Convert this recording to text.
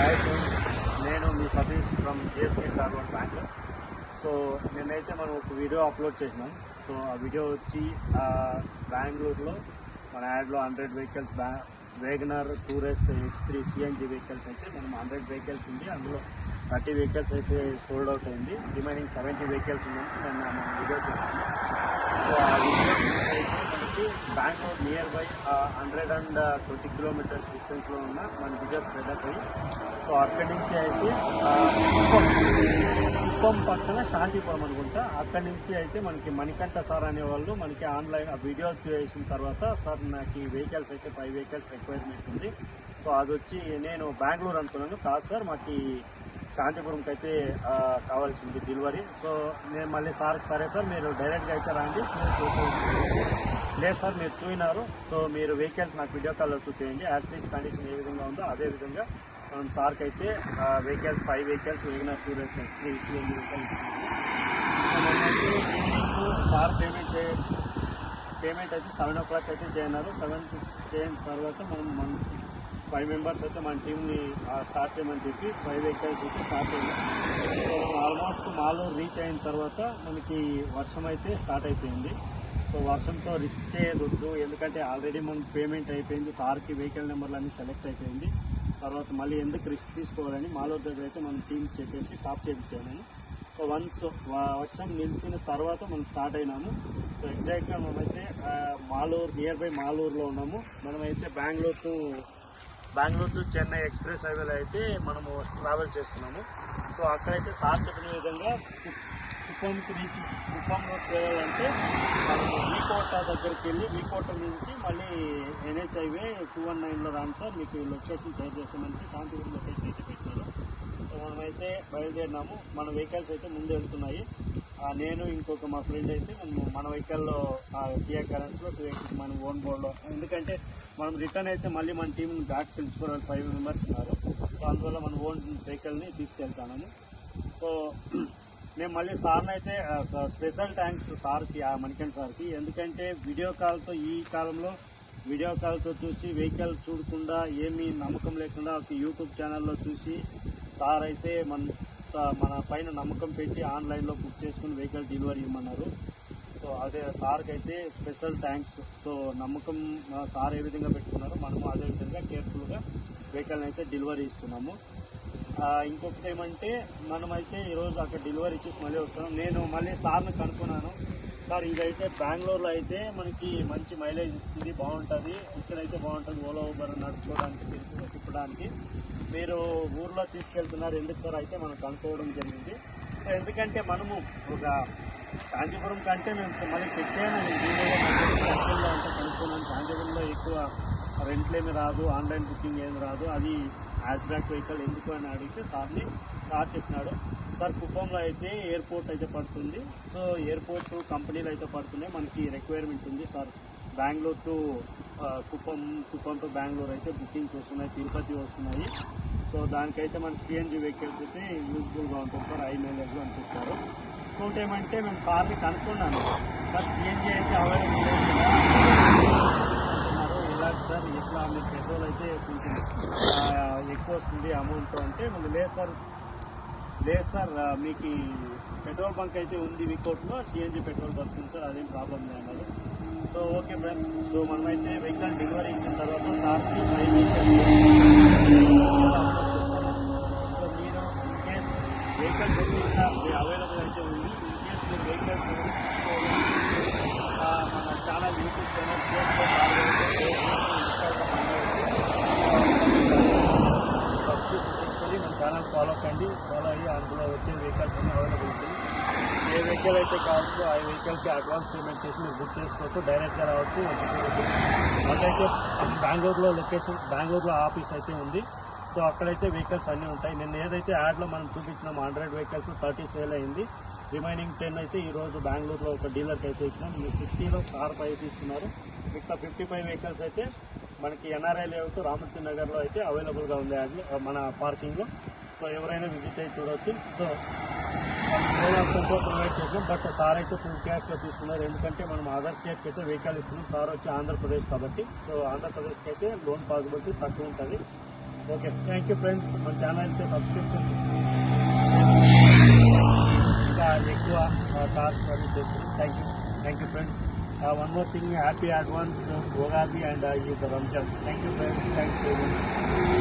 Hi friends, నేను మీ Satish from GSK star one bank. So నిన్నైతే మనం ఒక వీడియో అప్లోడ్ చేసినాం. సో ఆ వీడియో వచ్చి బెంగళూరులో మన యాడ్లో 100 vehicles WagonR Tour S X3 CNG vehicles అయితే మనం 100 వెహికల్స్ ఉంది. అందులో 30 వెహికల్స్ అయితే సోల్డ్ అవుట్ అయింది. రిమైనింగ్ 70 వెహికల్స్ ఉందని నిన్న మనం వీడియో చేసాము. సో ఆ వీడియో అయితే మనకి బెంగళూరు నియర్ బై 120 కిలోమీటర్స్ డిస్టెన్స్లో ఉన్న మన బిజినెస్ స్ప్రెడ్ అయ్యి, సో అక్కడి నుంచి అయితే కుప్పం పక్కన శాంతిపురం అనుకుంటా, అక్కడి నుంచి అయితే మనకి మణికంఠ సార్ అనేవాళ్ళు మనకి ఆన్లైన్ ఆ వీడియోస్ చేసిన తర్వాత, సార్ నాకు ఈ వెహికల్స్ అయితే 5 వెహికల్స్ రిక్వైర్మెంట్ ఉంది. సో అది వచ్చి నేను బెంగళూరు అనుకున్నాను, కాదు సార్ మాకు శాంతిపురంకి అయితే కావాల్సింది డెలివరీ. సో నేను మళ్ళీ సార్ సరే సార్ మీరు డైరెక్ట్గా అయితే రండి, లేదు సార్ మీరు చూయినారు, సో మీరు వెహికల్స్ నాకు వీడియో కాల్లో చూపించండి, యాజ్ కండిషన్ ఏ విధంగా ఉందో అదే విధంగా మనం సార్కి అయితే vehicles 5 vehicles WagonR Tour S X3 CNG vehicles. Sir payment అయితే 7 o'clock అయితే చేయన్నారు. 7 చేయని తర్వాత మన 5 మెంబర్స్ అయితే మన టీంని స్టార్ట్ చేయమని చెప్పి 5 వెహికల్స్ అయితే స్టార్ట్ అయింది. సో ఆల్మోస్ట్ మాలూరు రీచ్ అయిన తర్వాత మనకి వర్షం అయితే స్టార్ట్ అయిపోయింది. సో వర్షంతో రిస్క్ చేయొద్దు, ఎందుకంటే ఆల్రెడీ మనకు పేమెంట్ అయిపోయింది, కార్కి వెహికల్ నెంబర్లు అన్నీ సెలెక్ట్ అయిపోయింది. తర్వాత మళ్ళీ ఎందుకు రిస్క్ తీసుకోవాలని మాలూరు దగ్గర అయితే మన టీం చెప్పేసి టాప్ చేయించాను. సో వన్స్ వర్షం నిలిచిన తర్వాత మనం స్టార్ట్ అయినాము. సో ఎగ్జాక్ట్గా మనమైతే మాలూరు నియర్ బై మాలూరులో ఉన్నాము. మనమైతే బెంగళూరు టు చెన్నై ఎక్స్ప్రెస్ హైవేలో అయితే మనము ట్రావెల్ చేస్తున్నాము. సో అక్కడైతే సార్ చెప్పిన విధంగా కుప్పంలో వెళ్ళాలంటే మనము వీకోట దగ్గరికి వెళ్ళి వీకోట నుంచి మళ్ళీ NH హైవే 219లో రాను సార్, మీకు లొకేషన్ షేర్ చేస్తామని శాంతిపురం లొకేషన్ అయితే పెట్టారు. సో మనమైతే బయలుదేరినాము. మన వెహికల్స్ అయితే ముందు వెళ్తున్నాయి. నేను ఇంకొక మా ఫ్రెండ్ అయితే మన వెహికల్లో కియా కరెన్స్లో 280 మన ఓన్ బోర్డ్లో, ఎందుకంటే మనం రిటర్న్ అయితే మళ్ళీ మన టీంని బ్యాక్ పిలుచుకోవాలి, 5 మెంబర్స్ ఉన్నారు. సో అందువల్ల మన ఓన్ వెహికల్ని తీసుకెళ్తానని. సో మేము మళ్ళీ సార్ని అయితే స్పెషల్ థ్యాంక్స్ సార్కి, మణికంఠ సార్కి, ఎందుకంటే వీడియో కాల్తో ఈ కాలంలో వీడియో కాల్తో చూసి వెహికల్ చూడకుండా ఏమీ నమ్మకం లేకుండా ఒక యూట్యూబ్ ఛానల్లో చూసి సార్ అయితే మన పైన నమ్మకం పెట్టి ఆన్లైన్లో బుక్ చేసుకుని వెహికల్ డెలివరీ ఇవ్వమన్నారు. సో అదే సార్కి అయితే స్పెషల్ థ్యాంక్స్. సో నమ్మకం సార్ ఏ విధంగా పెట్టుకున్నారో మనము అదే విధంగా కేర్ఫుల్గా వెహికల్ని అయితే డెలివరీ ఇస్తున్నాము. ఇంకొకటి ఏమంటే మనమైతే ఈరోజు అక్కడ డెలివరీ ఇచ్చేసి మళ్ళీ వస్తున్నాం. నేను మళ్ళీ సార్ని కనుక్కున్నాను, సార్ ఇదైతే బెంగళూరులో అయితే మనకి మంచి మైలేజ్ ఇస్తుంది, బాగుంటుంది, ఇక్కడైతే బాగుంటుంది ఓలా ఊబర్ నడుపుకోవడానికి తిప్పడానికి, మీరు ఊర్లో తీసుకెళ్తున్నారు ఎందుకు సార్ అయితే మనం కనుక్కోవడం జరిగింది. ఎందుకంటే మనము ఒక శాంతిపురం కంటే మేము మళ్ళీ చెక్ చేయను, నేను అంటే కనుక్కున్నాను. శాంతిపురంలో ఎక్కువ రెంట్లేమి రాదు, ఆన్లైన్ బుకింగ్ ఏమి రాదు, అది హ్యాచ్ బ్యాక్ వెహికల్ ఎందుకు అని అడిగితే సార్ చెప్పినాడు, సార్ కుప్పంలో అయితే ఎయిర్పోర్ట్ అయితే పడుతుంది, సో ఎయిర్పోర్ట్ కంపెనీలు అయితే పడుతున్నాయి, మనకి రిక్వైర్మెంట్ ఉంది sir, Bengaluru to Kuppam to Bengaluru అయితే బుకింగ్స్ వస్తున్నాయి, తిరుపతి వస్తున్నాయి, సో దానికైతే మనకి సిఎన్జి వెహికల్స్ అయితే యూజ్ఫుల్గా ఉంటుంది సార్, హై మైలేజ్ అని చెప్పారు. ఇంకోటి ఏమంటే మేము సార్ని కనుక్కున్నాను, సార్ సిఎన్జి అయితే అవైలబుల్ లేదు సార్, ఎట్లా మీకు పెట్రోల్ అయితే కొంచెం ఎక్కువ వస్తుంది అమౌంట్ అంటే, లేదు సార్ మీకు పెట్రోల్ బంక్ అయితే ఉంది వికోట్లో, సిఎన్జి పెట్రోల్ దొరుకుతుంది సార్, అదేం ప్రాబ్లం లేదు అన్నారు. సో ఓకే ఫ్రెండ్స్, సో మనమైతే వెహికల్ డెలివరీ ఇచ్చిన తర్వాత సార్కి 5 వెహికల్స్, సో మీరు ఇన్కేస్ వెహికల్స్ అవైలబుల్ అయితే ఉంది, ఇన్కేస్ మీరు వెహికల్స్ మన ఛానల్ యూట్యూబ్ ఛానల్ తీసుకొని మన ఛానల్ ఫాలో అయ్యి అందులో వచ్చే వెహికల్స్ అన్నీ అవైలబుల్ ఉంటుంది. ఏ వెహికల్ అయితే కావాలో ఆ వెహికల్కి అడ్వాన్స్ పేమెంట్ చేసి మీరు బుక్ చేసుకోవచ్చు, డైరెక్ట్గా రావచ్చు. అక్కడైతే బెంగళూరులో ఆఫీస్ అయితే ఉంది, సో అక్కడైతే వెహికల్స్ అన్నీ ఉంటాయి. నిన్న ఏదైతే యాడ్లో మనం చూపించినాం 100 వెహికల్స్ 30 సేల్ అయింది, రిమైనింగ్ 10 అయితే ఈరోజు బెంగళూరులో ఒక డీలర్కి అయితే ఇచ్చినాం. 60లో కార్ 5 తీసుకున్నారు, మిగతా 55 వెహికల్స్ అయితే మనకి NRI లేఅవుట్ రామూర్తి నగర్లో అయితే అవైలబుల్గా ఉంది మన పార్కింగ్లో. సో ఎవరైనా విజిట్ అయ్యి చూడవచ్చు. సో ప్రొవైడ్ చేసినాం, బట్ సార్ అయితే ఫుల్ క్యాష్లో తీసుకున్నారు, ఎందుకంటే మనం అదర్ స్టేట్కి అయితే వెహికల్ ఇస్తున్నాం, సార్ వచ్చి ఆంధ్రప్రదేశ్ కాబట్టి, సో ఆంధ్రప్రదేశ్కి అయితే లోన్ పాసిబిలిటీ తక్కువ ఉంటుంది. Okay, thank you friends. మన ఛానల్కి సబ్స్క్రిప్షన్స్ ఇంకా ఎక్కువ కార్స్ అన్ని చేస్తున్నాం. Thank you friends. One more thing, happy advance Ugadi and Eid Ramzan. Thank you friends. Thanks.